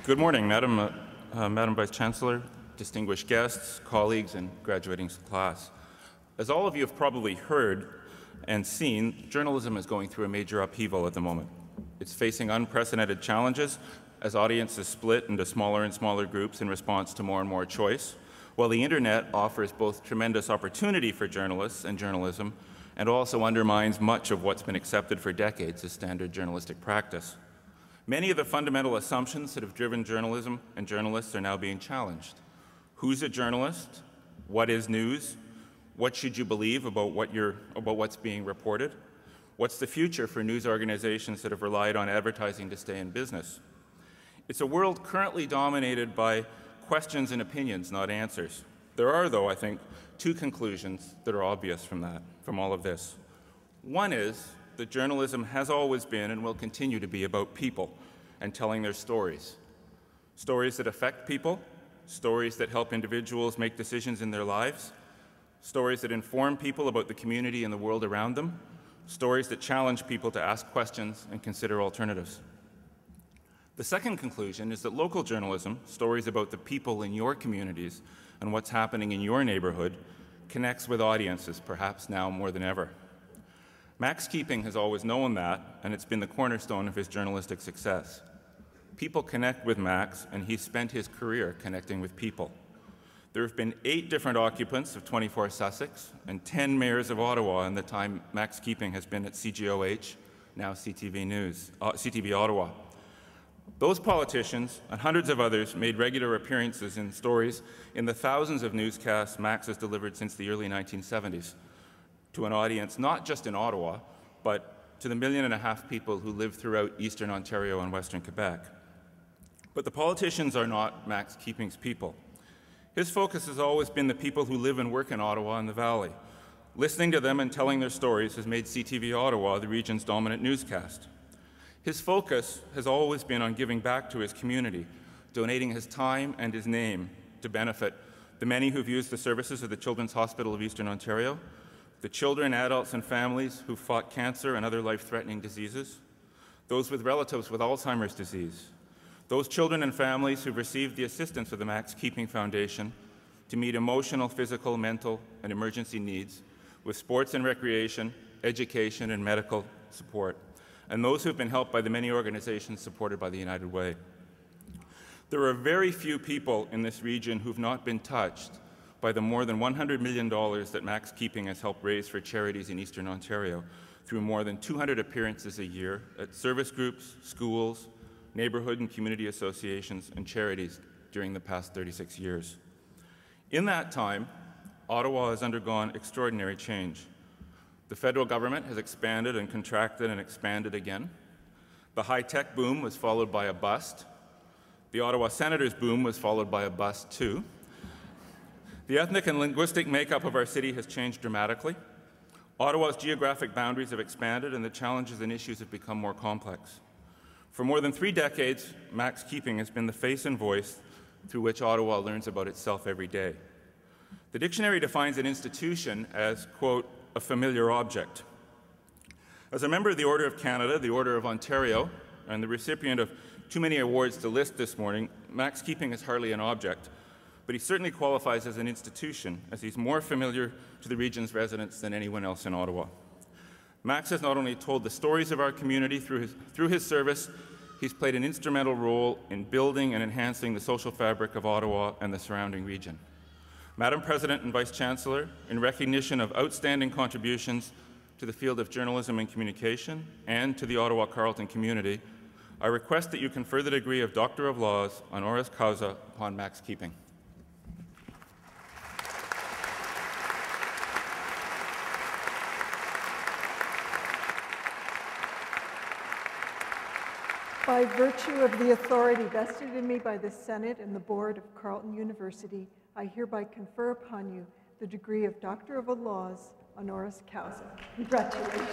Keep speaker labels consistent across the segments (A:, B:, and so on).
A: Good morning, Madam Vice Chancellor, distinguished guests, colleagues, and graduating class. As all of you have probably heard and seen, journalism is going through a major upheaval at the moment. It's facing unprecedented challenges as audiences split into smaller and smaller groups in response to more and more choice, while the internet offers both tremendous opportunity for journalists and journalism and also undermines much of what's been accepted for decades as standard journalistic practice. Many of the fundamental assumptions that have driven journalism and journalists are now being challenged. Who's a journalist? What is news? What should you believe about what's being reported? What's the future for news organizations that have relied on advertising to stay in business? It's a world currently dominated by questions and opinions, not answers. There are, though, I think, two conclusions that are obvious from all of this. One is that journalism has always been and will continue to be about people and telling their stories. Stories that affect people, stories that help individuals make decisions in their lives, stories that inform people about the community and the world around them, stories that challenge people to ask questions and consider alternatives. The second conclusion is that local journalism, stories about the people in your communities and what's happening in your neighborhood, connects with audiences, perhaps now more than ever. Max Keeping has always known that, and it's been the cornerstone of his journalistic success. People connect with Max, and he's spent his career connecting with people. There have been 8 different occupants of 24 Sussex and 10 mayors of Ottawa in the time Max Keeping has been at CGOH, now CTV Ottawa. Those politicians and hundreds of others made regular appearances in stories in the thousands of newscasts Max has delivered since the early 1970s. To an audience not just in Ottawa, but to the 1.5 million people who live throughout eastern Ontario and western Quebec. But the politicians are not Max Keeping's people. His focus has always been the people who live and work in Ottawa and the Valley. Listening to them and telling their stories has made CTV Ottawa the region's dominant newscast. His focus has always been on giving back to his community, donating his time and his name to benefit the many who've used the services of the Children's Hospital of Eastern Ontario, the children, adults, and families who fought cancer and other life-threatening diseases, those with relatives with Alzheimer's disease, those children and families who've received the assistance of the Max Keeping Foundation to meet emotional, physical, mental, and emergency needs with sports and recreation, education, and medical support, and those who've been helped by the many organizations supported by the United Way. There are very few people in this region who've not been touched by the more than $100 million that Max Keeping has helped raise for charities in Eastern Ontario through more than 200 appearances a year at service groups, schools, neighborhood and community associations, and charities during the past 36 years. In that time, Ottawa has undergone extraordinary change. The federal government has expanded and contracted and expanded again. The high-tech boom was followed by a bust. The Ottawa Senators boom was followed by a bust too. The ethnic and linguistic makeup of our city has changed dramatically. Ottawa's geographic boundaries have expanded, and the challenges and issues have become more complex. For more than 3 decades, Max Keeping has been the face and voice through which Ottawa learns about itself every day. The dictionary defines an institution as, quote, a familiar object. As a member of the Order of Canada, the Order of Ontario, and the recipient of too many awards to list this morning, Max Keeping is hardly an object, but he certainly qualifies as an institution, as he's more familiar to the region's residents than anyone else in Ottawa. Max has not only told the stories of our community through his service, he's played an instrumental role in building and enhancing the social fabric of Ottawa and the surrounding region. Madam President and Vice Chancellor, in recognition of outstanding contributions to the field of journalism and communication and to the Ottawa Carleton community, I request that you confer the degree of Doctor of Laws honoris causa upon Max Keeping.
B: By virtue of the authority vested in me by the Senate and the Board of Carleton University, I hereby confer upon you the degree of Doctor of Laws honoris causa. Congratulations.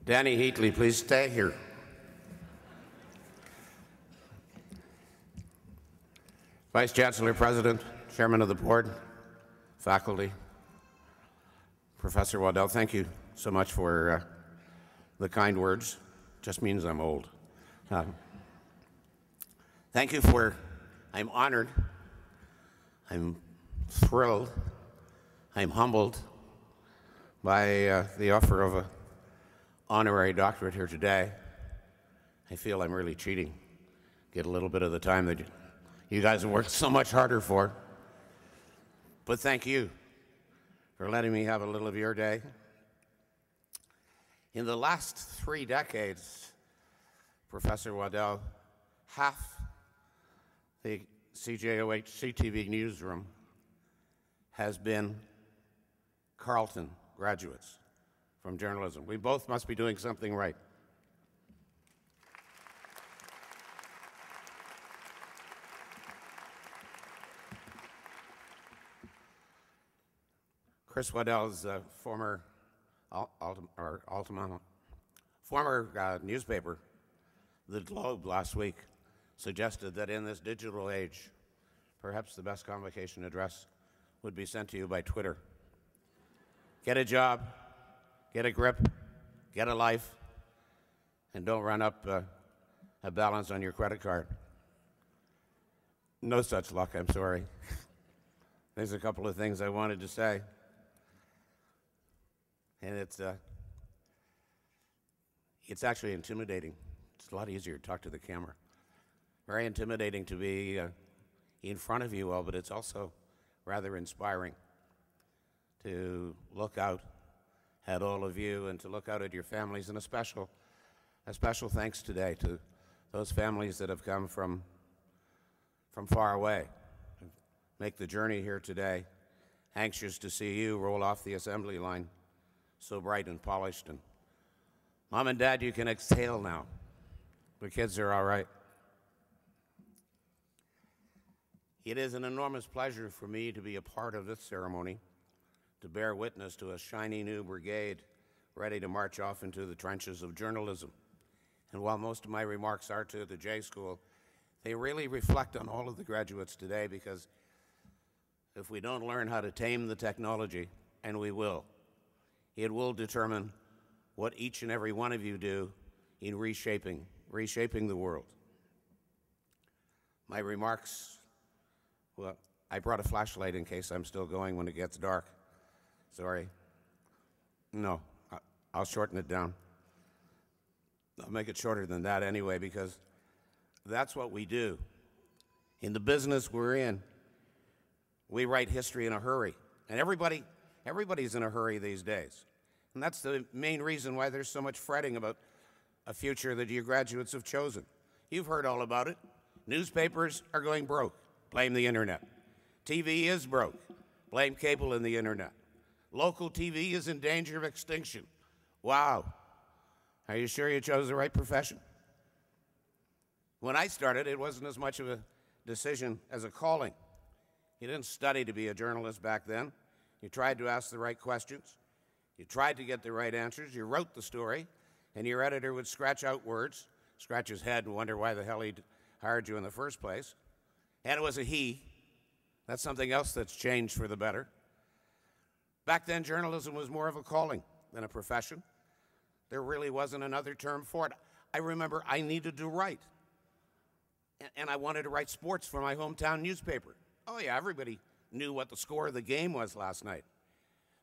C: Danny Heatley, please stay here. Vice Chancellor, President, Chairman of the Board, faculty, Professor Waddell, thank you so much for the kind words. Just means I'm old. Thank you for, I'm honored, I'm thrilled, I'm humbled by the offer of an honorary doctorate here today. I feel I'm really cheating. Get a little bit of the time that you guys have worked so much harder for. But thank you for letting me have a little of your day. In the last 3 decades, Professor Waddell, half the CJOH CTV newsroom has been Carleton graduates from journalism. We both must be doing something right. Chris Waddell's former newspaper, The Globe, last week suggested that in this digital age, perhaps the best convocation address would be sent to you by Twitter. Get a job, get a grip, get a life, and don't run up a balance on your credit card. No such luck, I'm sorry. There's a couple of things I wanted to say. And it's actually intimidating. It's a lot easier to talk to the camera. Very intimidating to be in front of you all, but it's also rather inspiring to look out at all of you and to look out at your families, and a special thanks today to those families that have come from far away, make the journey here today, anxious to see you roll off the assembly line so bright and polished. And Mom and Dad, you can exhale now. The kids are all right. It is an enormous pleasure for me to be a part of this ceremony, to bear witness to a shiny new brigade ready to march off into the trenches of journalism. And while most of my remarks are to the J School, they really reflect on all of the graduates today, because if we don't learn how to tame the technology, and we will, it will determine what each and every one of you do in reshaping the world. My remarks, well, I brought a flashlight in case I'm still going when it gets dark. Sorry. No, I'll shorten it down. I'll make it shorter than that anyway, because that's what we do. In the business we're in, we write history in a hurry. And everybody's in a hurry these days. And that's the main reason why there's so much fretting about a future that you graduates have chosen. You've heard all about it. Newspapers are going broke. Blame the internet. TV is broke. Blame cable and the internet. Local TV is in danger of extinction. Wow. Are you sure you chose the right profession? When I started, it wasn't as much of a decision as a calling. You didn't study to be a journalist back then. You tried to ask the right questions. You tried to get the right answers. You wrote the story, and your editor would scratch out words, scratch his head and wonder why the hell he'd hired you in the first place. And it was a he. That's something else that's changed for the better. Back then, journalism was more of a calling than a profession. There really wasn't another term for it. I remember I needed to write, and I wanted to write sports for my hometown newspaper. Oh yeah, everybody knew what the score of the game was last night.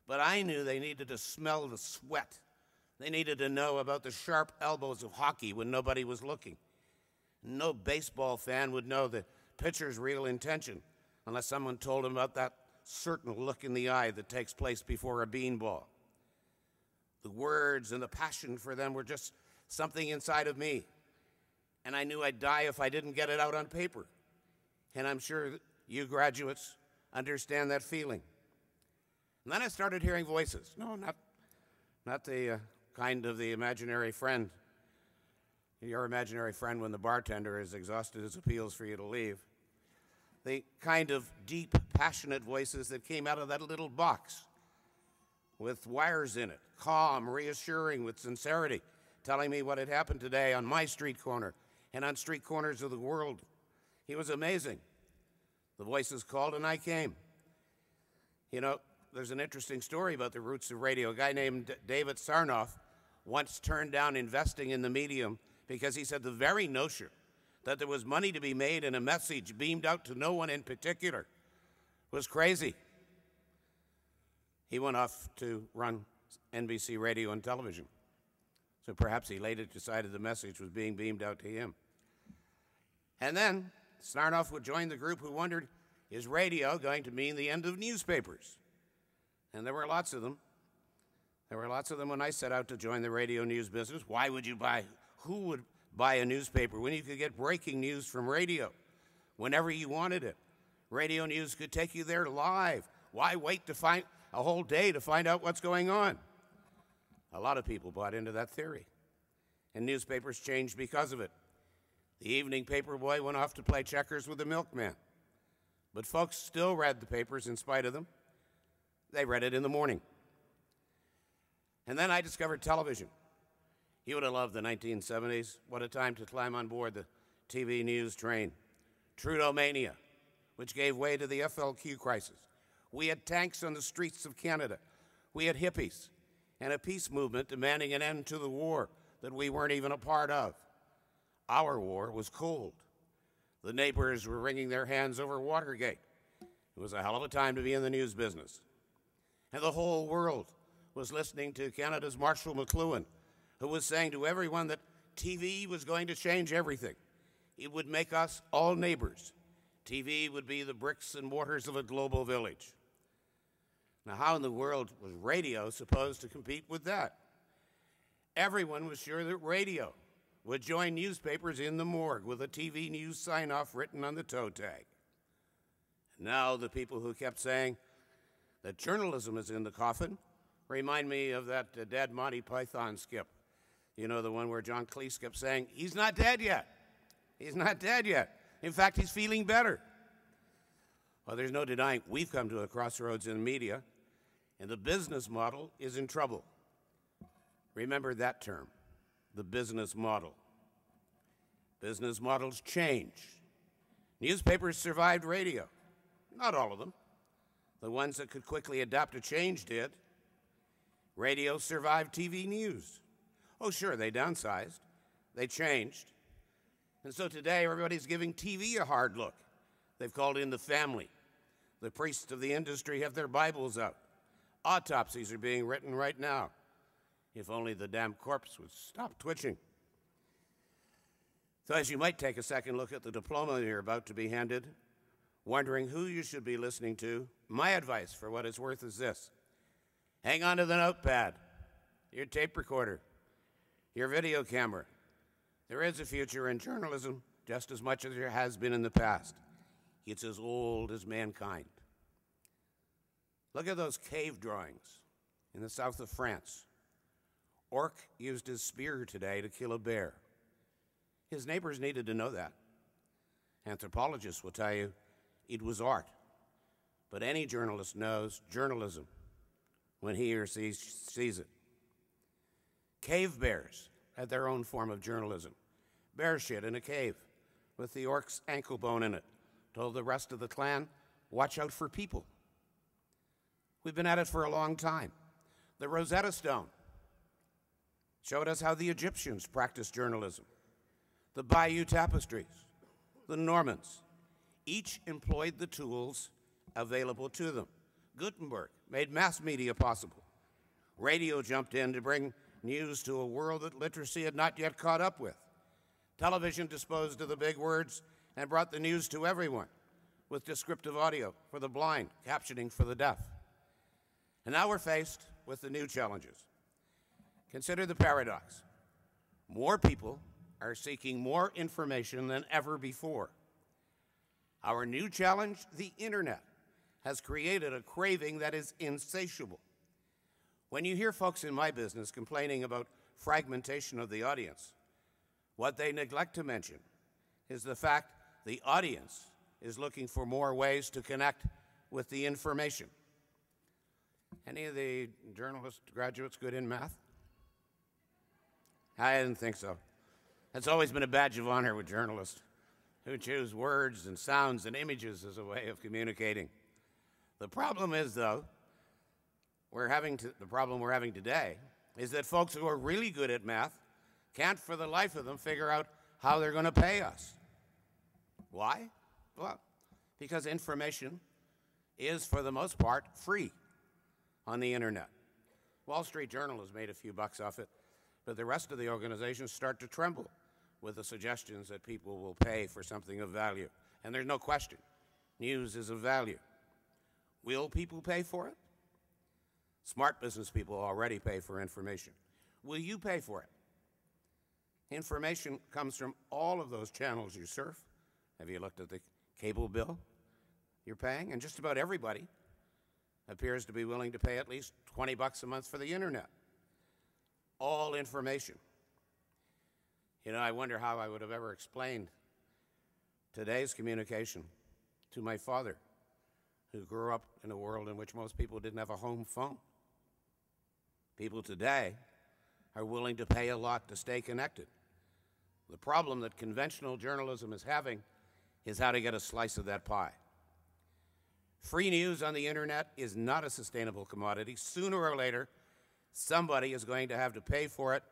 C: But I knew they needed to smell the sweat. They needed to know about the sharp elbows of hockey when nobody was looking. No baseball fan would know the pitcher's real intention unless someone told him about that certain look in the eye that takes place before a beanball. The words and the passion for them were just something inside of me. And I knew I'd die if I didn't get it out on paper. And I'm sure that you graduates understand that feeling. And then I started hearing voices. No, not the kind of the imaginary friend. Your imaginary friend when the bartender has exhausted his appeals for you to leave. The kind of deep, passionate voices that came out of that little box with wires in it, calm, reassuring, with sincerity, telling me what had happened today on my street corner and on street corners of the world. He was amazing. The voices called and I came. You know, there's an interesting story about the roots of radio. A guy named David Sarnoff once turned down investing in the medium because he said the very notion that there was money to be made and a message beamed out to no one in particular was crazy. He went off to run NBC Radio and Television. So perhaps he later decided the message was being beamed out to him. And then Sarnoff would join the group who wondered, is radio going to mean the end of newspapers? And there were lots of them. There were lots of them when I set out to join the radio news business. Why would you buy, who would buy a newspaper when you could get breaking news from radio whenever you wanted it? Radio news could take you there live. Why wait to find a whole day to find out what's going on? A lot of people bought into that theory, and newspapers changed because of it. The evening paper boy went off to play checkers with the milkman, but folks still read the papers in spite of them. They read it in the morning. And then I discovered television. You would have loved the 1970s. What a time to climb on board the TV news train. Trudeau-mania, which gave way to the FLQ crisis. We had tanks on the streets of Canada. We had hippies and a peace movement demanding an end to the war that we weren't even a part of. Our war was cold. The neighbors were wringing their hands over Watergate. It was a hell of a time to be in the news business. And the whole world was listening to Canada's Marshall McLuhan, who was saying to everyone that TV was going to change everything. It would make us all neighbors. TV would be the bricks and mortars of a global village. Now, how in the world was radio supposed to compete with that? Everyone was sure that radio would join newspapers in the morgue with a TV news sign-off written on the toe tag. Now the people who kept saying that journalism is in the coffin remind me of that dead Monty Python skip. You know, the one where John Cleese kept saying, he's not dead yet. He's not dead yet. In fact, he's feeling better. Well, there's no denying we've come to a crossroads in media, and the business model is in trouble. Remember that term, the business model. Business models change. Newspapers survived radio. Not all of them. The ones that could quickly adapt to change did. Radio survived TV news. Oh, sure, they downsized. They changed. And so today, everybody's giving TV a hard look. They've called in the family. The priests of the industry have their Bibles out. Autopsies are being written right now. If only the damn corpse would stop twitching. So as you might take a second look at the diploma you're about to be handed, wondering who you should be listening to, my advice for what it's worth is this. Hang on to the notepad, your tape recorder, your video camera. There is a future in journalism just as much as there has been in the past. It's as old as mankind. Look at those cave drawings in the south of France. Orc used his spear today to kill a bear. His neighbors needed to know that. Anthropologists will tell you it was art. But any journalist knows journalism when he or she sees it. Cave bears had their own form of journalism. Bear shit in a cave with the orc's ankle bone in it told the rest of the clan, watch out for people. We've been at it for a long time. The Rosetta Stone showed us how the Egyptians practiced journalism. The Bayeux Tapestries, the Normans, each employed the tools available to them. Gutenberg made mass media possible. Radio jumped in to bring news to a world that literacy had not yet caught up with. Television disposed of the big words and brought the news to everyone with descriptive audio for the blind, captioning for the deaf. And now we're faced with the new challenges. Consider the paradox. More people are seeking more information than ever before. Our new challenge, the internet, has created a craving that is insatiable. When you hear folks in my business complaining about fragmentation of the audience, what they neglect to mention is the fact the audience is looking for more ways to connect with the information. Any of the journalist graduates good in math? I didn't think so. That's always been a badge of honor with journalists who choose words and sounds and images as a way of communicating. The problem is, though, the problem we're having today is that folks who are really good at math can't for the life of them figure out how they're going to pay us. Why? Well, because information is, for the most part, free on the internet. Wall Street Journal has made a few bucks off it, but the rest of the organizations start to tremble with the suggestions that people will pay for something of value. And there's no question, news is of value. Will people pay for it? Smart business people already pay for information. Will you pay for it? Information comes from all of those channels you surf. Have you looked at the cable bill you're paying? And just about everybody appears to be willing to pay at least 20 bucks a month for the internet. All information. You know, I wonder how I would have ever explained today's communication to my father, who grew up in a world in which most people didn't have a home phone. People today are willing to pay a lot to stay connected. The problem that conventional journalism is having is how to get a slice of that pie. Free news on the internet is not a sustainable commodity. Sooner or later, somebody is going to have to pay for it,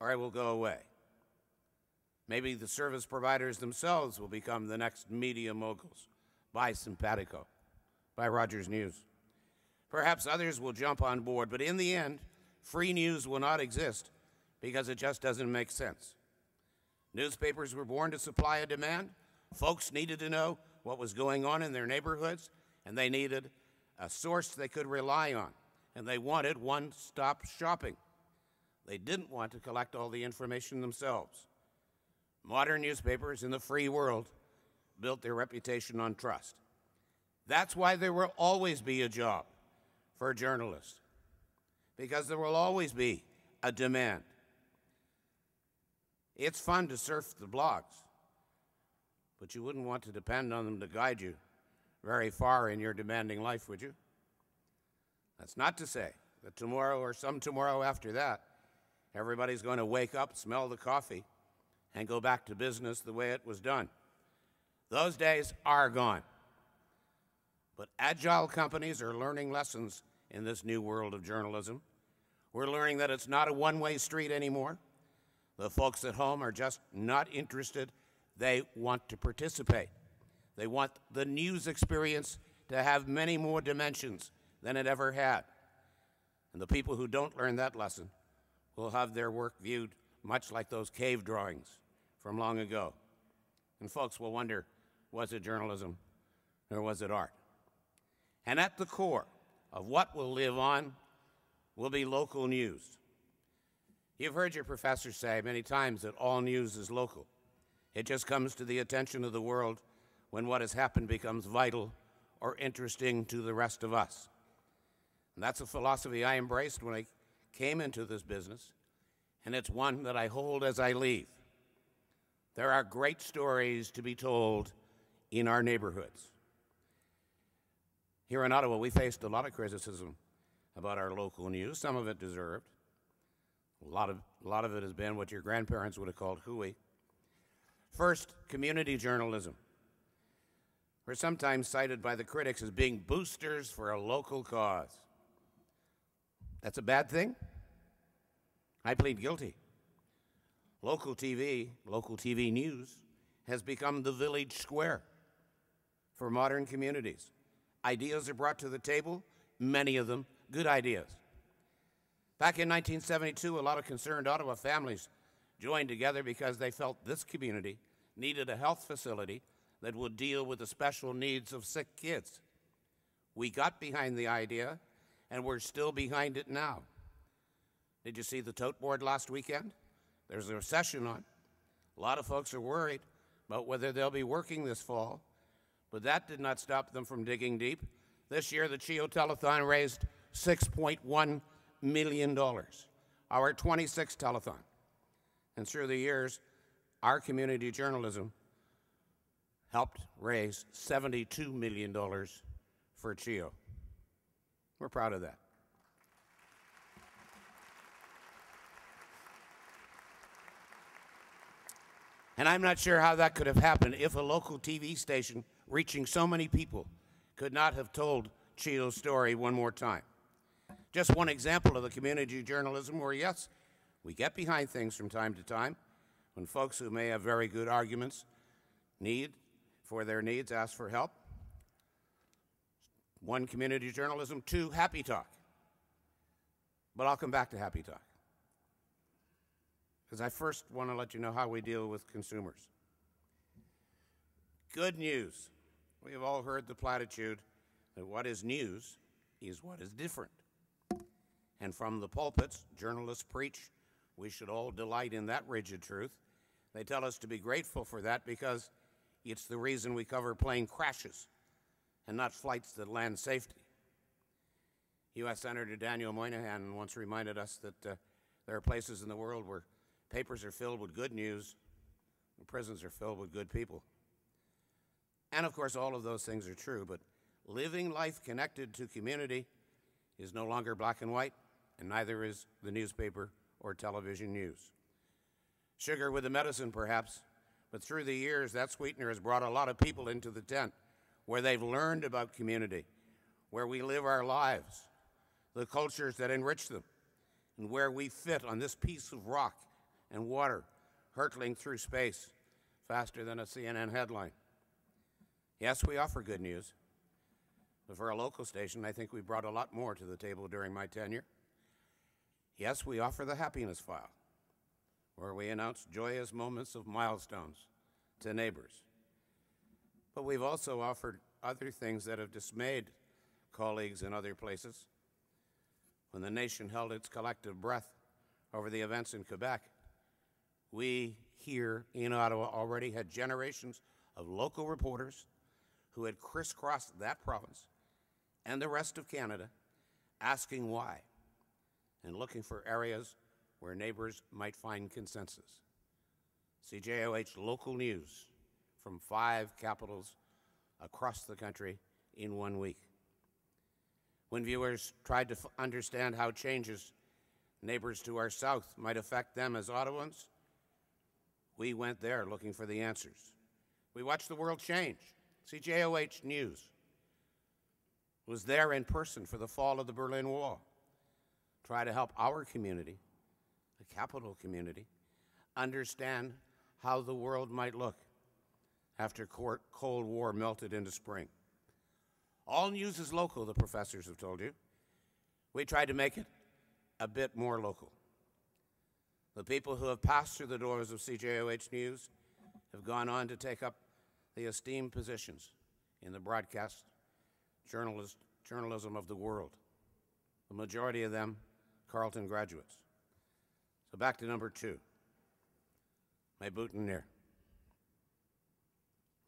C: or it will go away. Maybe the service providers themselves will become the next media moguls. Buy Simpatico, buy Rogers News. Perhaps others will jump on board, but in the end, free news will not exist because it just doesn't make sense. Newspapers were born to supply a demand. Folks needed to know what was going on in their neighborhoods, and they needed a source they could rely on, and they wanted one-stop shopping. They didn't want to collect all the information themselves. Modern newspapers in the free world built their reputation on trust. That's why there will always be a job for a journalist, because there will always be a demand. It's fun to surf the blogs, but you wouldn't want to depend on them to guide you very far in your demanding life, would you? That's not to say that tomorrow or some tomorrow after that, everybody's going to wake up, smell the coffee, and go back to business the way it was done. Those days are gone. But agile companies are learning lessons in this new world of journalism. We're learning that it's not a one-way street anymore. The folks at home are just not interested. They want to participate. They want the news experience to have many more dimensions than it ever had. And the people who don't learn that lesson will have their work viewed much like those cave drawings from long ago. And folks will wonder, was it journalism or was it art? And at the core of what will live on will be local news. You've heard your professor say many times that all news is local. It just comes to the attention of the world when what has happened becomes vital or interesting to the rest of us. And that's a philosophy I embraced when I came into this business, and it's one that I hold as I leave. There are great stories to be told in our neighborhoods. Here in Ottawa, we faced a lot of criticism about our local news, some of it deserved. A lot of it has been what your grandparents would have called hooey. First, community journalism. We're sometimes cited by the critics as being boosters for a local cause. That's a bad thing? I plead guilty. Local TV news, has become the village square for modern communities. Ideas are brought to the table, many of them good ideas. Back in 1972, a lot of concerned Ottawa families joined together because they felt this community needed a health facility that would deal with the special needs of sick kids. We got behind the idea, and we're still behind it now. Did you see the tote board last weekend? There's a recession on. A lot of folks are worried about whether they'll be working this fall, but that did not stop them from digging deep. This year, the CHEO Telethon raised $6.1 million, our 26th telethon. And through the years, our community journalism helped raise $72 million for CHEO. We're proud of that. And I'm not sure how that could have happened if a local TV station reaching so many people could not have told Cheo's story one more time. Just one example of the community journalism where, yes, we get behind things from time to time when folks who may have very good arguments for their needs ask for help. One, community journalism. Two, Happy Talk. But I'll come back to Happy Talk, because I first want to let you know how we deal with consumers. Good news. We have all heard the platitude that what is news is what is different. And from the pulpits, journalists preach we should all delight in that rigid truth. They tell us to be grateful for that because it's the reason we cover plane crashes and not flights that land safely. U.S. Senator Daniel Moynihan once reminded us that there are places in the world where papers are filled with good news and prisons are filled with good people. And of course, all of those things are true, but living life connected to community is no longer black and white, and neither is the newspaper or television news. Sugar with the medicine, perhaps, but through the years, that sweetener has brought a lot of people into the tent where they've learned about community, where we live our lives, the cultures that enrich them, and where we fit on this piece of rock and water hurtling through space faster than a CNN headline. Yes, we offer good news, but for a local station, I think we brought a lot more to the table during my tenure. Yes, we offer the happiness file, where we announce joyous moments of milestones to neighbors. But we've also offered other things that have dismayed colleagues in other places. When the nation held its collective breath over the events in Quebec, we here in Ottawa already had generations of local reporters who had crisscrossed that province and the rest of Canada asking why and looking for areas where neighbors might find consensus. CJOH local news from 5 capitals across the country in 1 week. When viewers tried to understand how changes neighbors to our south might affect them as Ottawans, we went there looking for the answers. We watched the world change. CJOH News was there in person for the fall of the Berlin Wall, try to help our community, the capital community, understand how the world might look after Cold War melted into spring. All news is local, the professors have told you. We tried to make it a bit more local. The people who have passed through the doors of CJOH News have gone on to take up the esteemed positions in the broadcast journalism of the world. The majority of them Carleton graduates. So back to number 2, my boutonniere.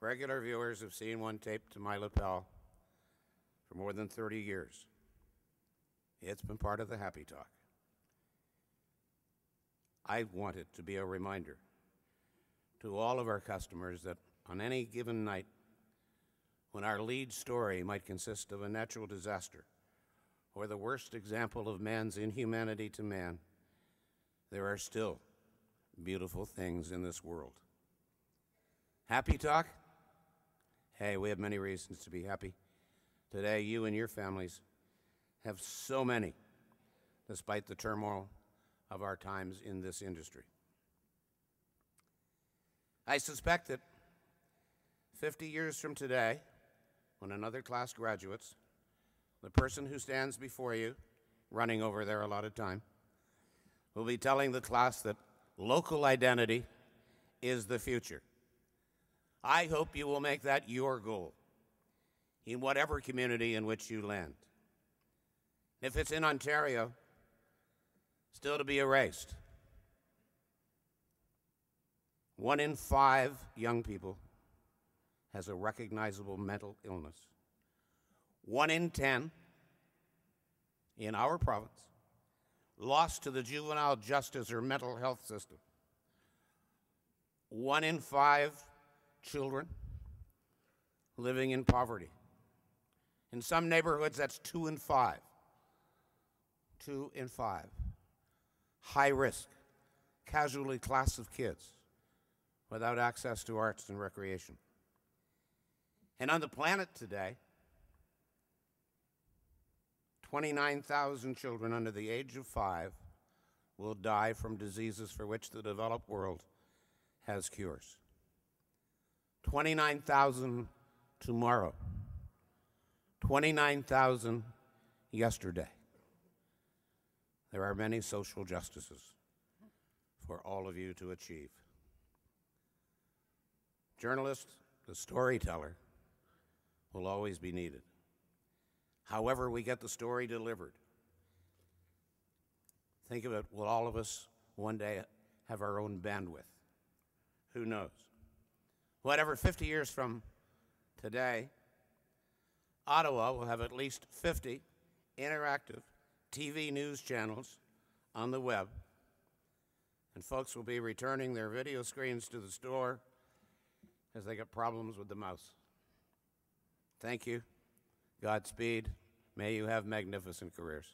C: Regular viewers have seen one taped to my lapel for more than 30 years. It's been part of the Happy Talk. I want it to be a reminder to all of our customers that on any given night, when our lead story might consist of a natural disaster or the worst example of man's inhumanity to man, there are still beautiful things in this world. Happy Talk? Hey, we have many reasons to be happy. Today, you and your families have so many, despite the turmoil of our times in this industry. I suspect that 50 years from today, when another class graduates, the person who stands before you, running over there a lot of time, will be telling the class that local identity is the future. I hope you will make that your goal in whatever community in which you land. If it's in Ontario, still to be erased. 1 in 5 young people has a recognizable mental illness. 1 in 10 in our province lost to the juvenile justice or mental health system. 1 in 5 children living in poverty. In some neighborhoods, that's 2 in 5. 2 in 5, high risk, casualty class of kids without access to arts and recreation. And on the planet today, 29,000 children under the age of 5 will die from diseases for which the developed world has cures. 29,000 tomorrow. 29,000 yesterday. There are many social justices for all of you to achieve. Journalist, the storyteller, will always be needed. However we get the story delivered, think of it, will all of us one day have our own bandwidth? Who knows? Whatever, 50 years from today, Ottawa will have at least 50 interactive TV news channels on the web, and folks will be returning their video screens to the store as they get problems with the mouse. Thank you. Godspeed. May you have magnificent careers.